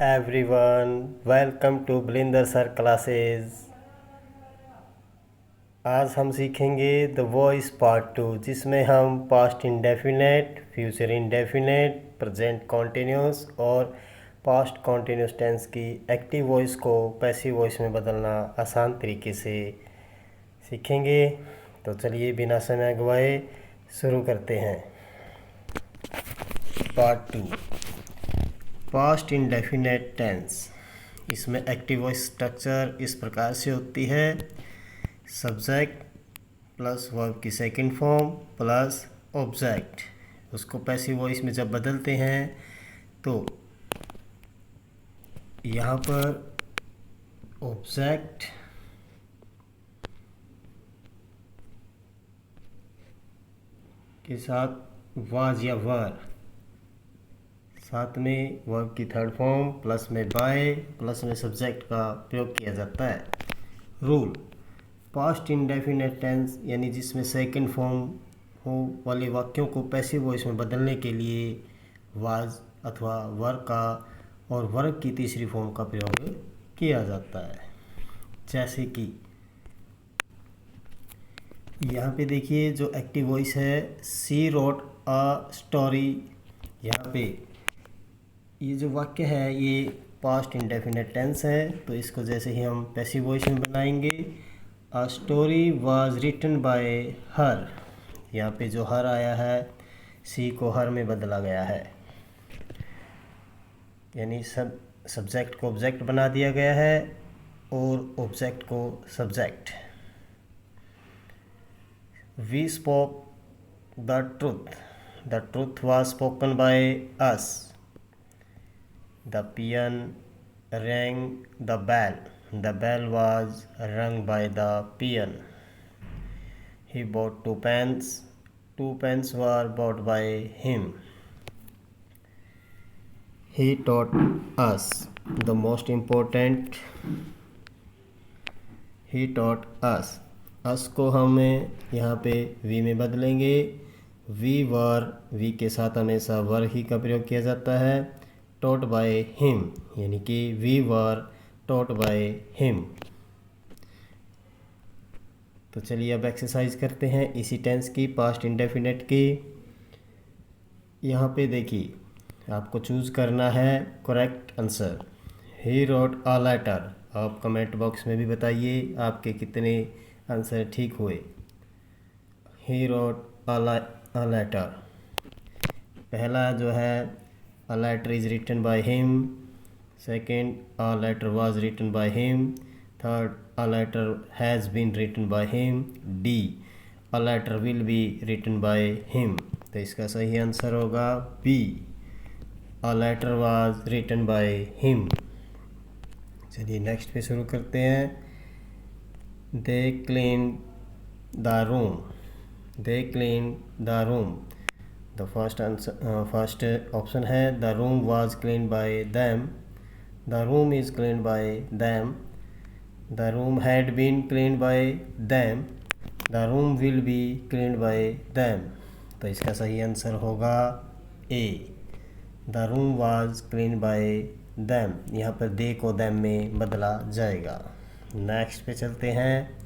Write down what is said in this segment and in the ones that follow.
everyone, welcome to Blinder sir classes. आज हम सीखेंगे द वॉइस पार्ट 2, जिसमें हम past indefinite, future indefinite, present continuous और पास्ट कॉन्टिन्यूस टेंस की एक्टिव वॉइस को पैसिव वॉइस में बदलना आसान तरीके से सीखेंगे। तो चलिए बिना समय गवाए शुरू करते हैं। Part 2, past indefinite tense. इसमें एक्टिव वॉइस स्ट्रक्चर इस प्रकार से होती है: सब्जेक्ट प्लस वर्ब की सेकंड फॉर्म प्लस ऑब्जेक्ट। उसको पैसिव वॉइस में जब बदलते हैं तो यहाँ पर ऑब्जेक्ट के साथ वाज या वर, साथ में वर्ब की थर्ड फॉर्म प्लस में बाय प्लस में सब्जेक्ट का प्रयोग किया जाता है। रूल: पास्ट इंडेफिनेट टेंस यानी जिसमें सेकंड फॉर्म हो वाले वाक्यों को पैसिव वॉइस में बदलने के लिए वाज अथवा वर का और वर्ब की तीसरी फॉर्म का प्रयोग किया जाता है। जैसे कि यहाँ पे देखिए जो एक्टिव वॉइस है, सी रोट अ स्टोरी। यहाँ पे ये जो वाक्य है ये पास्ट इंडेफिनेट टेंस है, तो इसको जैसे ही हम पैसिव वॉइस में बनाएंगे, a story was written by her. यहाँ पे जो हर आया है सी को हर में बदला गया है, यानी सब्जेक्ट को ऑब्जेक्ट बना दिया गया है और ऑब्जेक्ट को subject. We spoke the truth was spoken by us. The peon rang the bell. The bell was rung by the peon. He bought 2 pens. 2 pens were bought by him. He taught us the most important. He taught us. us को हमें यहाँ पे we में बदलेंगे। we were, we के साथ हमेशा were ही का प्रयोग किया जाता है। taught by him यानी कि we were taught by him। तो चलिए अब एक्सरसाइज करते हैं इसी टेंस की, पास्ट इंडेफिनेट की। यहाँ पे देखिए आपको चूज़ करना है correct answer. He wrote a letter. आप कमेंट बॉक्स में भी बताइए आपके कितने आंसर ठीक हुए। He wrote a letter. पहला जो है a letter is written by him. Second, a letter was written by him. Third, a letter has been written by him. D, a letter will be written by him. तो इसका सही answer होगा B, a letter was written by him। चलिए next पे शुरू करते हैं। They cleaned the room. They cleaned the room। The first option है the room was cleaned by them. The room is cleaned by them. The room had been cleaned by them. The room will be cleaned by them। तो इसका सही answer होगा A, The room was cleaned by them। यहाँ पर they को them में बदला जाएगा। नेक्स्ट पे चलते हैं।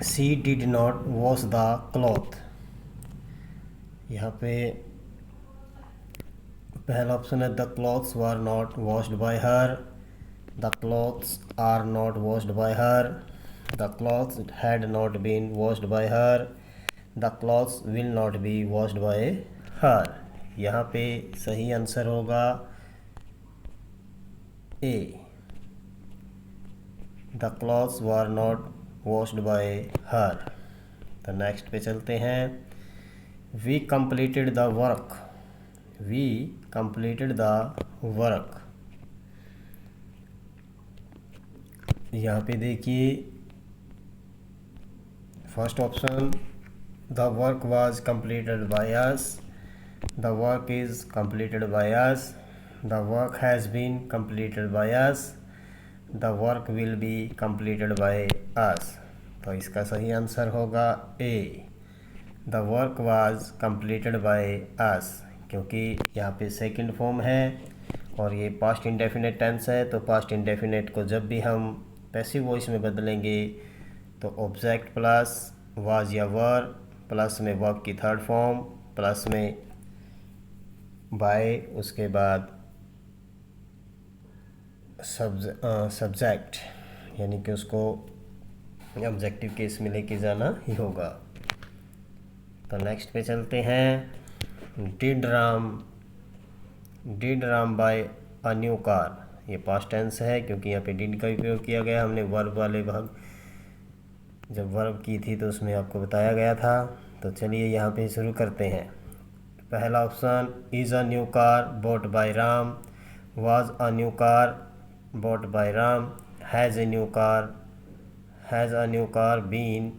She did not wash the cloth। यहाँ पे पहला ऑप्शन है the clothes were not washed by her. The clothes are not washed by her. The clothes had not been washed by her. The clothes will not be washed by her. यहाँ पे सही answer होगा A, the clothes were not washed by her. तो next पे चलते हैं। We completed the work. We completed the work. यहाँ पे देखिए first option the work was completed by us. The work is completed by us. The work has been completed by us. The work will be completed by us. तो इसका सही answer होगा A, the work was completed by us, क्योंकि यहाँ पे second form है और ये पास्ट इंडेफिनेट टेंस है। तो पास्ट इंडेफिनेट को जब भी हम पैसिव वॉइस में बदलेंगे तो ऑब्जेक्ट प्लस वाज या वर प्लस में वर्ब की थर्ड फॉर्म प्लस में बाय, उसके बाद सब्जेक्ट, यानी कि उसको ऑब्जेक्टिव केस में लेके जाना ही होगा। तो नेक्स्ट पे चलते हैं। Did Ram buy a new car, ये पास्ट टेंस है क्योंकि यहाँ पे डिड का उपयोग किया गया। हमने वर्ब वाले भाग जब वर्ब की थी तो उसमें आपको बताया गया था। तो चलिए यहाँ पे शुरू करते हैं। पहला option, is a new car bought by Ram, was a new car bought by Ram, has a new car been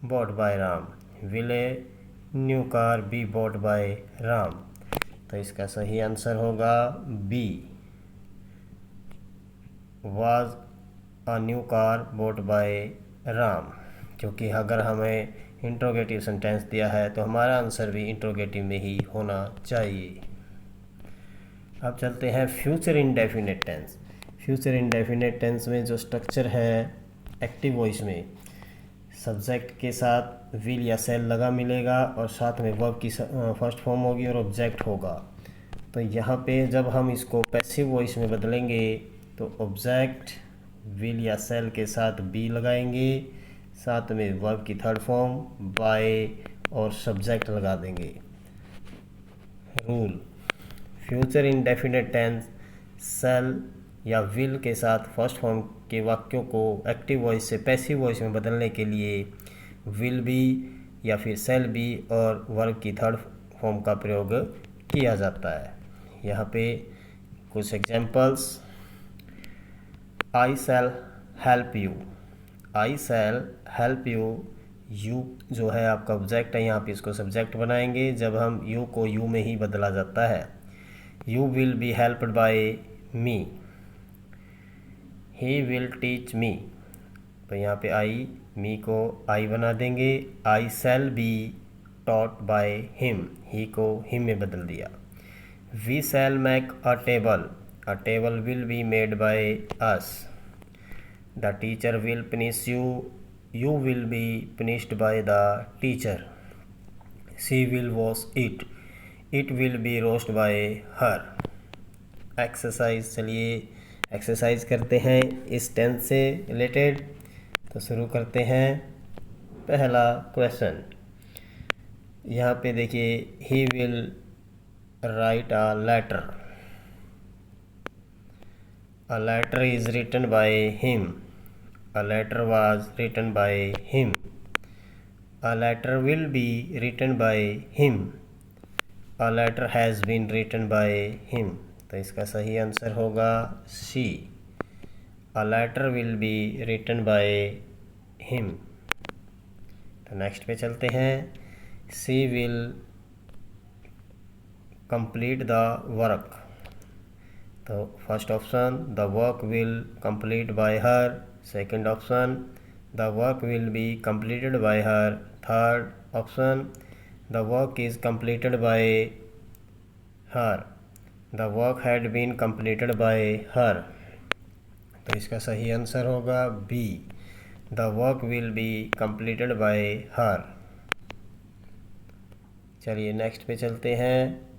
bought by Ram, will a new car be bought by Ram. तो इसका सही आंसर होगा B, was a new car bought by Ram, क्योंकि अगर हमें interrogative sentence दिया है तो हमारा आंसर भी इंट्रोगेटिव में ही होना चाहिए। अब चलते हैं future indefinite tense. Future indefinite tense में जो स्ट्रक्चर है एक्टिव वॉइस में सब्जेक्ट के साथ विल या सेल लगा मिलेगा और साथ में वर्ब की फर्स्ट फॉर्म होगी और ऑब्जेक्ट होगा। तो यहाँ पे जब हम इसको पैसिव वॉइस में बदलेंगे तो ऑब्जेक्ट विल या सेल के साथ बी लगाएंगे, साथ में वर्ब की थर्ड फॉर्म बाय और सब्जेक्ट लगा देंगे। Rule, future indefinite tense shall या विल के साथ फर्स्ट फॉर्म के वाक्यों को एक्टिव वॉइस से पैसिव वॉइस में बदलने के लिए विल बी या फिर सेल बी और वर्ब की थर्ड फॉर्म का प्रयोग किया जाता है। यहाँ पे कुछ examples, I shall help you, I shall help you, you जो है आपका ऑब्जेक्ट है, यहाँ पे इसको सब्जेक्ट बनाएंगे जब हम यू को यू में ही बदला जाता है। You will be helped by me, he will teach me, तो यहाँ पे आई मी को आई बना देंगे। I shall be taught by him, he को हिम में बदल दिया। We shall make a table will be made by us. The teacher will punish you, you will be punished by the teacher. She will wash it, it will be roasted by her. Exercise, चलिए exercise करते हैं इस tense से related. तो शुरू करते हैं। पहला क्वेश्चन, यहाँ पे देखिए, he will write a letter, a letter is written by him, a letter was written by him, a letter will be written by him, a letter has been written by him। तो इसका सही answer होगा C, a letter will be written by him। तो next पे चलते हैं। she will complete the work, तो first option, the work will complete by her, second option, the work will be completed by her, third option, the work is completed by her, the work had been completed by her. तो इसका सही answer होगा B, the work will be completed by her. चलिए next पे चलते हैं।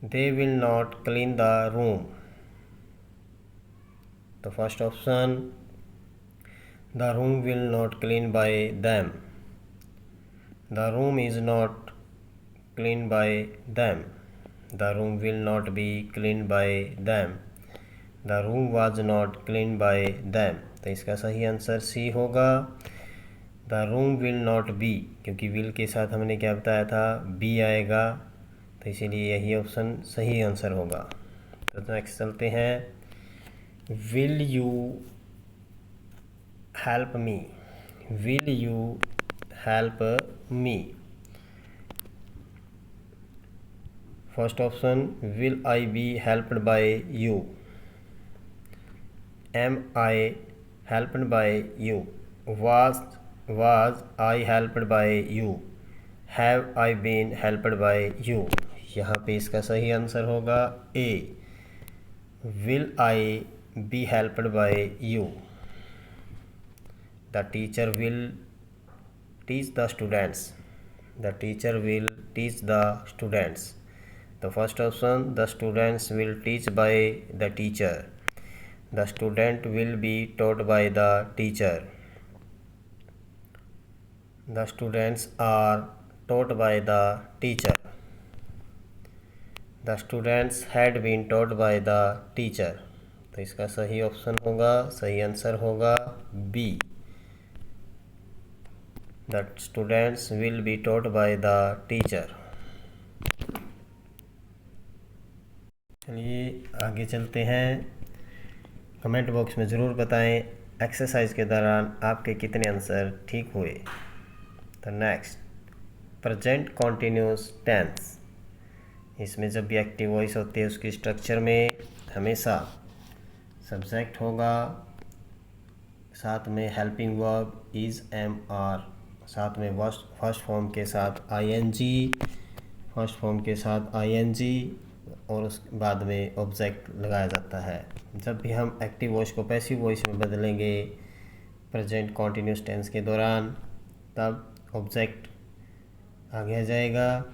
They will not clean the room, तो first option, the room will not clean by them, the room is not clean by them, the room will not be clean by them, the room was not clean by them. तो इसका सही answer C होगा, the room will not be, क्योंकि will के साथ हमने क्या बताया था, बी आएगा, तो इसीलिए यही ऑप्शन सही आंसर होगा। तो नेक्स्ट चलते हैं। Will you help me, will you help me, first option, will I be helped by you, am I helped by you, was I helped by you, have I been helped by you। यहाँ पे इसका सही answer होगा ए, will I be helped by you। The teacher will teach the students, the teacher will teach the students। The first option, the students will teach by the teacher, the student will be taught by the teacher, the students are taught by the teacher, the students had been taught by the teacher। तो इसका सही option होगा, सही answer होगा B, the students will be taught by the teacher। चलिए आगे चलते हैं। कमेंट बॉक्स में ज़रूर बताएं एक्सरसाइज के दौरान आपके कितने आंसर ठीक हुए। तो नेक्स्ट, प्रेजेंट कॉन्टिन्यूस टेंस। इसमें जब भी एक्टिव वॉइस होती है उसकी स्ट्रक्चर में हमेशा सब्जेक्ट होगा, साथ में helping verb is am are, साथ में फर्स्ट फॉर्म के साथ आईएनजी, फर्स्ट फॉर्म के साथ आईएनजी और उस बाद में ऑब्जेक्ट लगाया जाता है। जब भी हम एक्टिव वॉइस को पैसिव वॉइस में बदलेंगे प्रेजेंट कॉन्टिन्यूस टेंस के दौरान, तब ऑब्जेक्ट आगे आ जाएगा,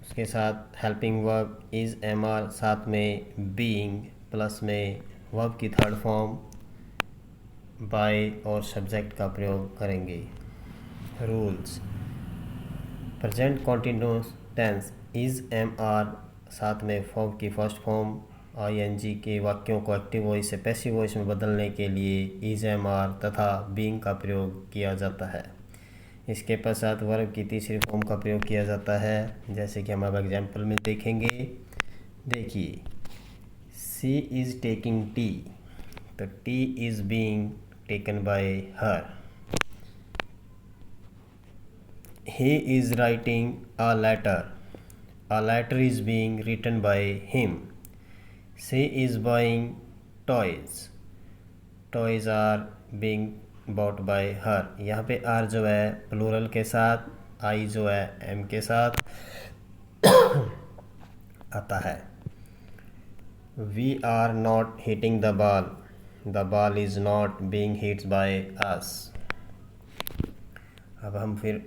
उसके साथ helping verb is am are, साथ में बीइंग, प्लस में वर्ब की थर्ड फॉर्म बाय और सब्जेक्ट का प्रयोग करेंगे। Rules, present continuous tense is am are, साथ में फॉर्म की फर्स्ट फॉर्म आईएनजी के वाक्यों को एक्टिव वॉइस से पैसिव वॉइस में बदलने के लिए इज़ एम आर तथा बीइंग का प्रयोग किया जाता है। इसके पश्चात वर्ब की तीसरी फॉर्म का प्रयोग किया जाता है, जैसे कि हम अब एग्जाम्पल में देखेंगे। देखिए, सी इज़ टेकिंग टी, तो tea is being taken by her. He is writing a letter, a letter is being written by him। She is buying toys, toys are being bought by her। यहाँ पे R जो है plural के साथ, I जो है M के साथ आता है। We are not hitting the ball, the ball is not being hit by us। अब हम फिर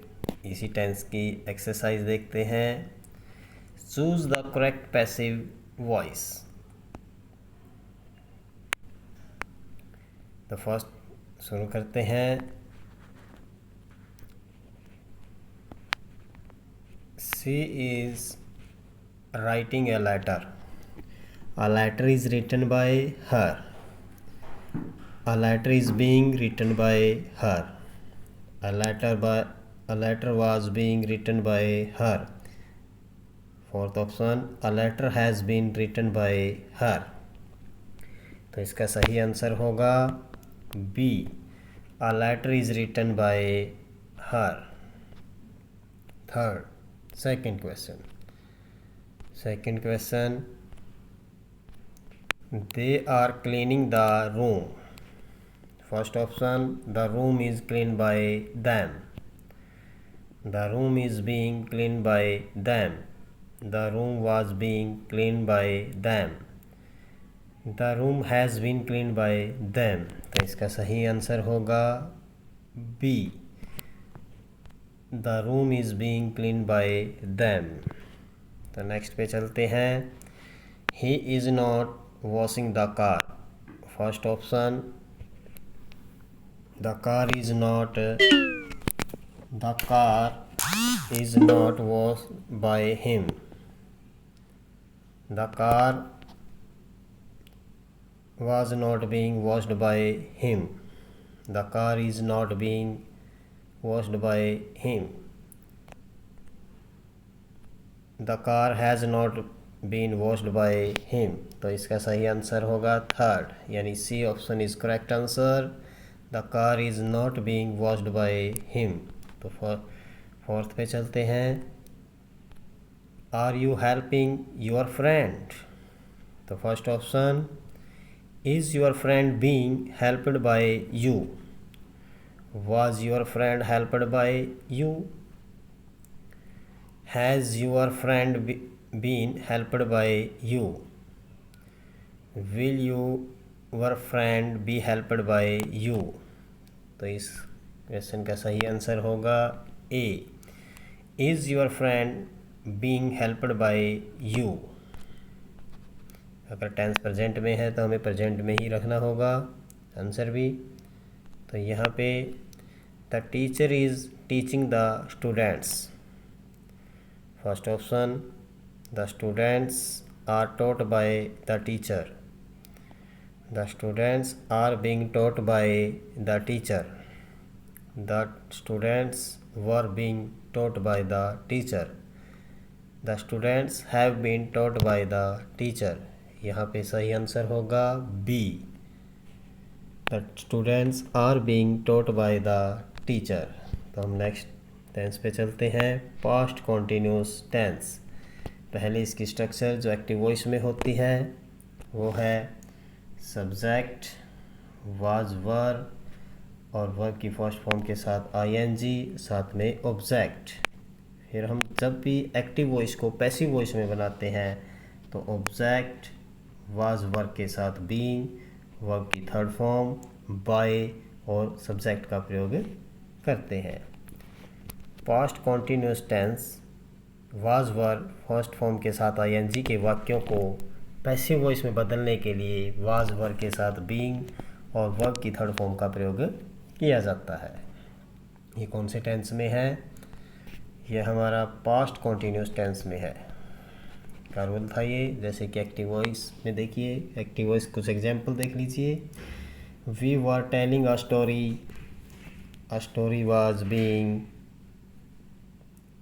इसी टेंस की एक्सरसाइज देखते हैं। Choose the correct passive voice। तो फर्स्ट शुरू करते हैं। She is writing a letter, a letter is written by her, a letter is being written by her, a letter was being written by her। Fourth option, a letter has been written by her. तो इसका सही answer होगा B, a letter is written by her. Third, second question, they are cleaning the room. First option, the room is clean by them, the room is being clean by them, the room was being cleaned by them, the room has been cleaned by them। तो इसका सही answer होगा B, the room is being cleaned by them। तो next पे चलते हैं। he is not washing the car। First option, the car is not washed by him, the car was not being washed by him, the car is not being washed by him, the car has not been washed by him। तो इसका सही answer होगा third, यानी C option is correct answer, the car is not being washed by him. तो fourth पे चलते हैं। Are you helping your friend. तो first option, is your friend being helped by you. Was your friend helped by you? Has your friend been helped by you? Will your friend be helped by you? तो इस question का सही answer होगा A. Is your friend being helped by you. अगर tense present में है तो हमें प्रेजेंट में ही रखना होगा आंसर भी। तो यहाँ पे the teacher is teaching the students. First option, the students are taught by the teacher. The students are being taught by the teacher. The students were being taught by the teacher. The students have been taught by the teacher. यहाँ पे सही answer होगा B. The students are being taught by the teacher. तो हम next tense पे चलते हैं, past continuous tense. पहले इसकी स्ट्रक्चर जो एक्टिव वॉइस में होती है वो है सब्जेक्ट, वाज वर और वर्ब की फर्स्ट फॉर्म के साथ आईएनजी, साथ में ऑब्जेक्ट। फिर हम जब भी एक्टिव वॉइस को पैसिव वॉइस में बनाते हैं तो ऑब्जेक्ट वाज वर्ब के साथ बीइंग, वर्ब की थर्ड फॉर्म बाय और सब्जेक्ट का प्रयोग करते हैं। Past continuous tense was verb first form के साथ आईएनजी के वाक्यों को पैसिव वॉइस में बदलने के लिए वाज वर्ब के साथ बीइंग और वर्ब की थर्ड फॉर्म का प्रयोग किया जाता है। ये कौन से टेंस में है? ये हमारा पास्ट कॉन्टिन्यूस टेंस में है। क्या रूल था ये? जैसे कि एक्टिव वॉइस में देखिए, एक्टिव वॉइस कुछ एग्जाम्पल देख लीजिए। We were telling a story was being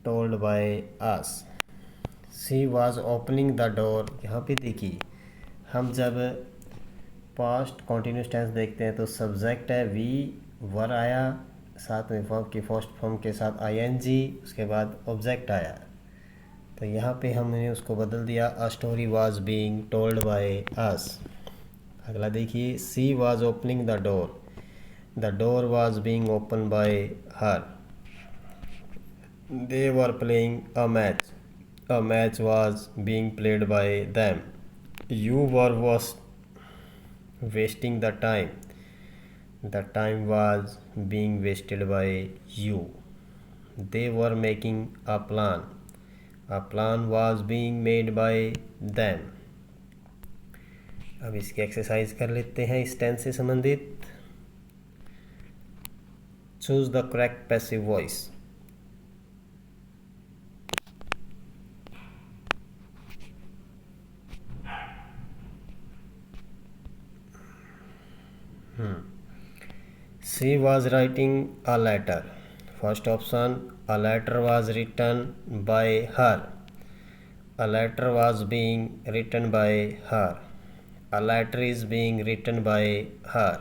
told by us. She was opening the door. यहाँ पे देखिए, हम जब पास्ट कॉन्टिन्यूस टेंस देखते हैं तो सब्जेक्ट है वी, वर आया, साथ में वर्ब की फर्स्ट फॉर्म के साथ आईएनजी, उसके बाद ऑब्जेक्ट आया। तो यहाँ पे हमने उसको बदल दिया, अ story was being told by अस। अगला देखिए, she was opening the door was being open by her. They were playing a match was being played by them. You was wasting the time. The time was being wasted by you. They were making a plan. A plan was being made by them. अब इसकी exercise कर लेते हैं इस tense से संबंधित। Choose the correct passive voice. She was writing a letter. First option, a letter was written by her. A letter was being written by her. A letter is being written by her.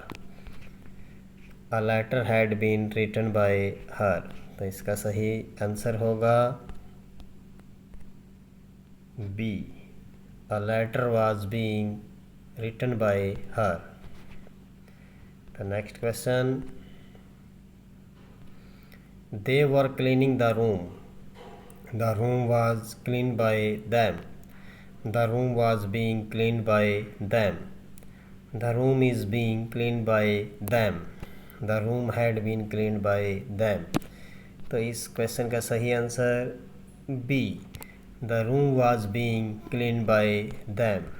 A letter had been written by her. तो इसका सही answer होगा B. A letter was being written by her. The next question, they were cleaning the room. The room was cleaned by them. The room was being cleaned by them. The room is being cleaned by them. The room had been cleaned by them. तो इस question का सही answer B, the room was being cleaned by them.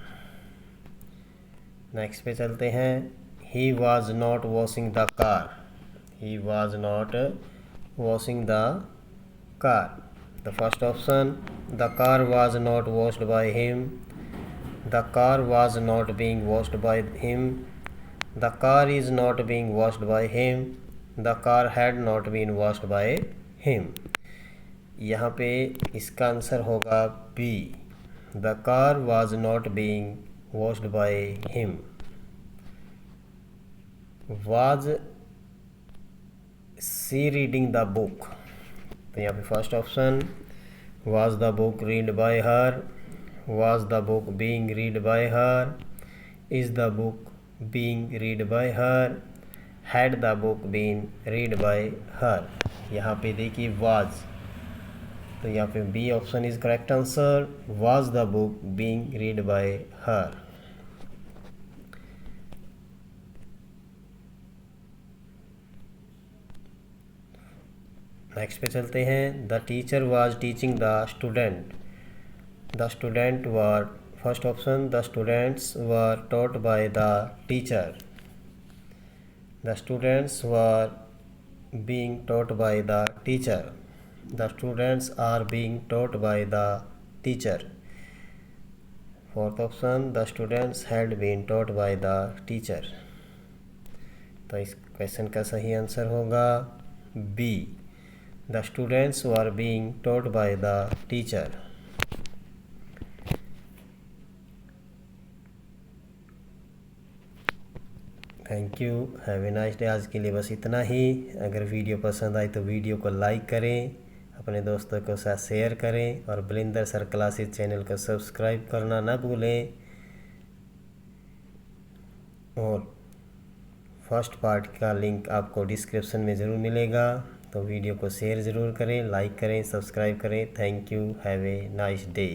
Next पे चलते हैं। He was not washing the car. He was not washing the car. The first option, the car was not washed by him. The car was not being washed by him. The car is not being washed by him. The car had not been washed by him. यहाँ पे इसका answer होगा B, the car was not being washed by him. Was she reading the book? तो यहाँ पे first option, was the book read by her? Was the book being read by her? Is the book being read by her? Had the book been read by her. यहाँ पे देखिए was, तो यहाँ पे B option is correct answer. Was the book being read by her. Next पे चलते हैं। The teacher was teaching the student. The student were, first option the students were taught by the teacher. The students were being taught by the teacher. The students are being taught by the teacher. Fourth option, the students had been taught by the teacher. तो इस question का सही answer होगा B, the students were being taught by the teacher. Thank you, have a nice day. आज के लिए बस इतना ही। अगर वीडियो पसंद आई तो वीडियो को लाइक करें, अपने दोस्तों के साथ शेयर करें और बलिंदर सर क्लासेस चैनल को सब्सक्राइब करना ना भूलें। और फर्स्ट पार्ट का लिंक आपको डिस्क्रिप्शन में ज़रूर मिलेगा, तो वीडियो को शेयर ज़रूर करें, लाइक करें, सब्सक्राइब करें। Thank you, have a nice day.